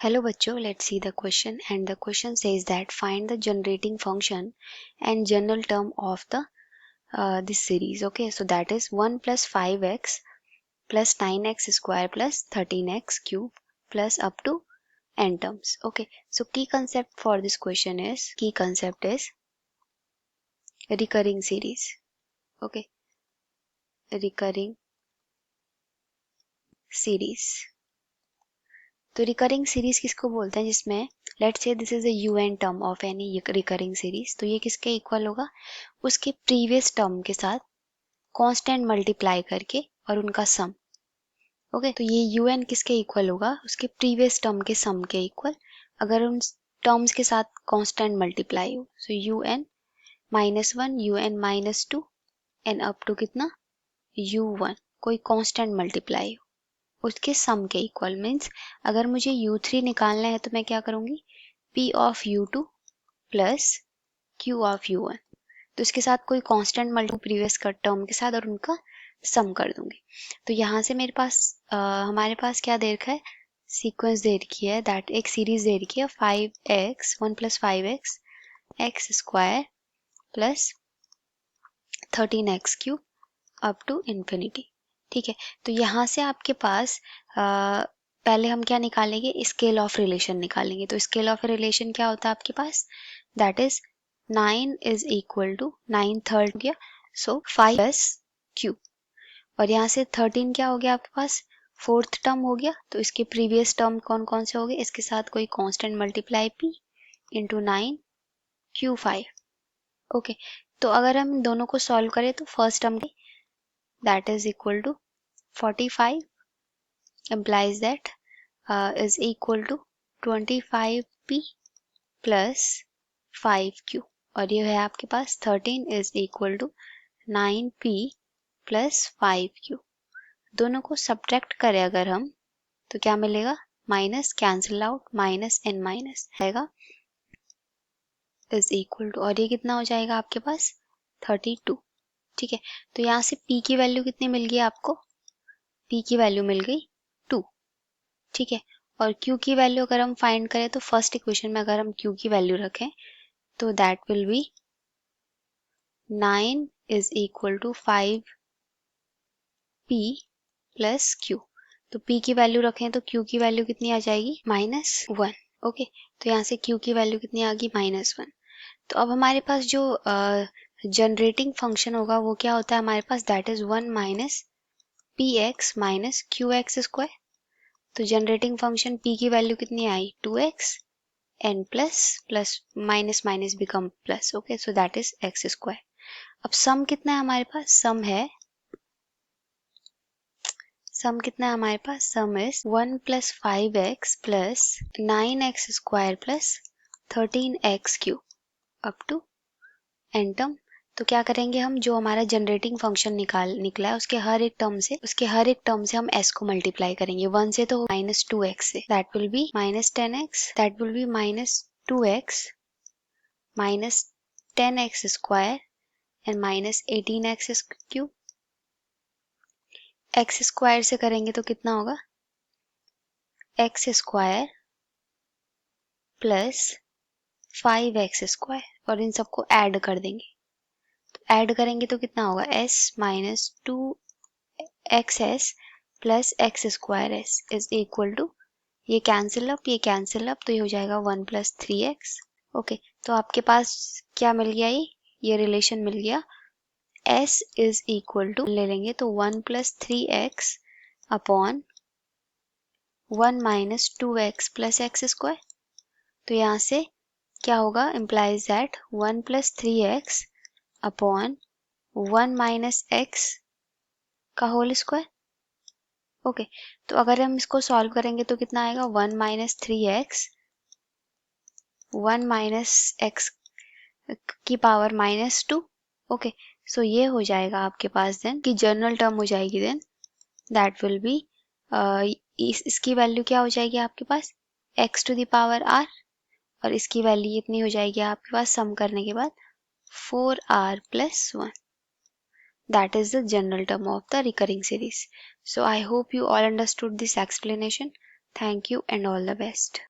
Hello bachcho, let's see the question, and the question says that find the generating function and general term of the this series. Okay, so that is 1 plus 5x plus 9x square plus 13x cube plus up to n terms. Okay, so key concept for this question is recurring series. Okay, recurring series. तो recurring series किसको बोलते हैं, जिसमें let's say this is a UN term of any recurring series, तो ये किसके equal होगा, उसके प्रीवियस टर्म के साथ कांस्टेंट मल्टीप्लाई करके और उनका सम। ओके, तो ये यूएन किसके इक्वल होगा, उसके प्रीवियस टर्म के सम के इक्वल, अगर उन टर्म्स के साथ कांस्टेंट मल्टीप्लाई हो। So u n -1 u n -2 and up to कितना u1, कोई कांस्टेंट मल्टीप्लाई हो उसके सम के इक्वल। मीन्स अगर मुझे u3 निकालना है तो मैं क्या करूंगी, p of u2 plus q of u1, तो इसके साथ कोई कांस्टेंट मल्टी प्रीवियस का टर्म के साथ और उनका सम कर दूंगी। तो यहाँ से मेरे पास हमारे पास क्या दे रखा है, सीक्वेंस दे रखी है, दैट एक सीरीज दे रखी है 5x 1 plus 5x x square plus 13x cube up to infinity. ठीक है, तो यहाँ से आपके पास पहले हम क्या निकालेंगे, स्केल ऑफ रिलेशन निकालेंगे। तो स्केल ऑफ रिलेशन क्या होता है आपके पास, that is 9 is equal to 9 third हो गया, सो 5 प्लस क्यूब, और यहाँ से 13 क्या हो गया आपके पास, फोर्थ टर्म हो गया। तो इसके प्रीवियस टर्म कौन कौन से हो गए, इसके साथ कोई constant multiply p into 9 Q 5। Okay, तो अगर हम दोनों को सॉल्व करें तो first term that is equal to 45 implies that is equal to 25p plus 5q, और ये है आपके पास 13 is equal to 9p plus 5q। दोनों को सब्ट्रैक्ट करें अगर हम तो क्या मिलेगा, minus cancel out, minus n minus आएगा इज इक्वल टू, और ये कितना हो जाएगा आपके पास 32। ठीक है, तो यहाँ से p की वैल्यू कितनी मिल गई आपको, p की वैल्यू मिल गई 2। ठीक है, और q की वैल्यू अगर हम फाइंड करें तो फर्स्ट इक्वेशन में अगर हम q की वैल्यू रखें तो that will be 9 is equal to 5p plus q। तो p की वैल्यू रखें तो q की वैल्यू कितनी आ जाएगी, -1। ओके, तो यहाँ से q की वैल्यू कितनी आ गई, -1। तो अब हमारे पास जो जनरेटिंग फंक्शन होगा वो क्या होता है हमारे पास, that is 1 minus p x minus q x square. तो जनरेटिंग फंक्शन p की वैल्यू कितनी आई, 2x n plus plus minus minus become plus. Okay, so that is x square. अब सम कितना है हमारे पास, सम कितना है हमारे पास, sum is 1 plus 5x plus 9x square plus 13x cube up to n term. तो क्या करेंगे हम, जो हमारा जनरेटिंग फंक्शन निकला है उसके हर एक टर्म से हम s को मल्टीप्लाई करेंगे। 1 से तो -2x से, that will B -10x, that will B -2x minus 10x square and -18x cube. x square से करेंगे तो कितना होगा, x square plus 5x square, और इन सबको ऐड कर देंगे। तो ऐड करेंगे तो कितना होगा, s minus 2xs plus x square s is equal to, ये कैंसिल अप तो ये हो जाएगा 1 प्लस 3x। ओके, तो आपके पास क्या मिल गया, ये रिलेशन मिल गया, s इज इक्वल टू ले लेंगे तो 1 plus 3x upon 1 minus 2x plus x square. तो यहाँ से क्या होगा, implies that 1 plus 3x upon 1 minus x का होल स्क्वायर। ओके, तो अगर हम इसको सॉल्व करेंगे तो कितना आएगा, 1 माइनस 3x 1 माइनस x की पावर -2। ओके, सो ये हो जाएगा आपके पास देन कि जनरल टर्म हो जाएगी, देन दैट विल बी इसकी वैल्यू क्या हो जाएगी आपके पास, x to the power r, और इसकी वैल्यू इतनी हो जाएगी आपके पास सम करने के बाद 4r plus 1। That is the general term of the recurring series. So I hope you all understood this explanation. Thank you and all the best.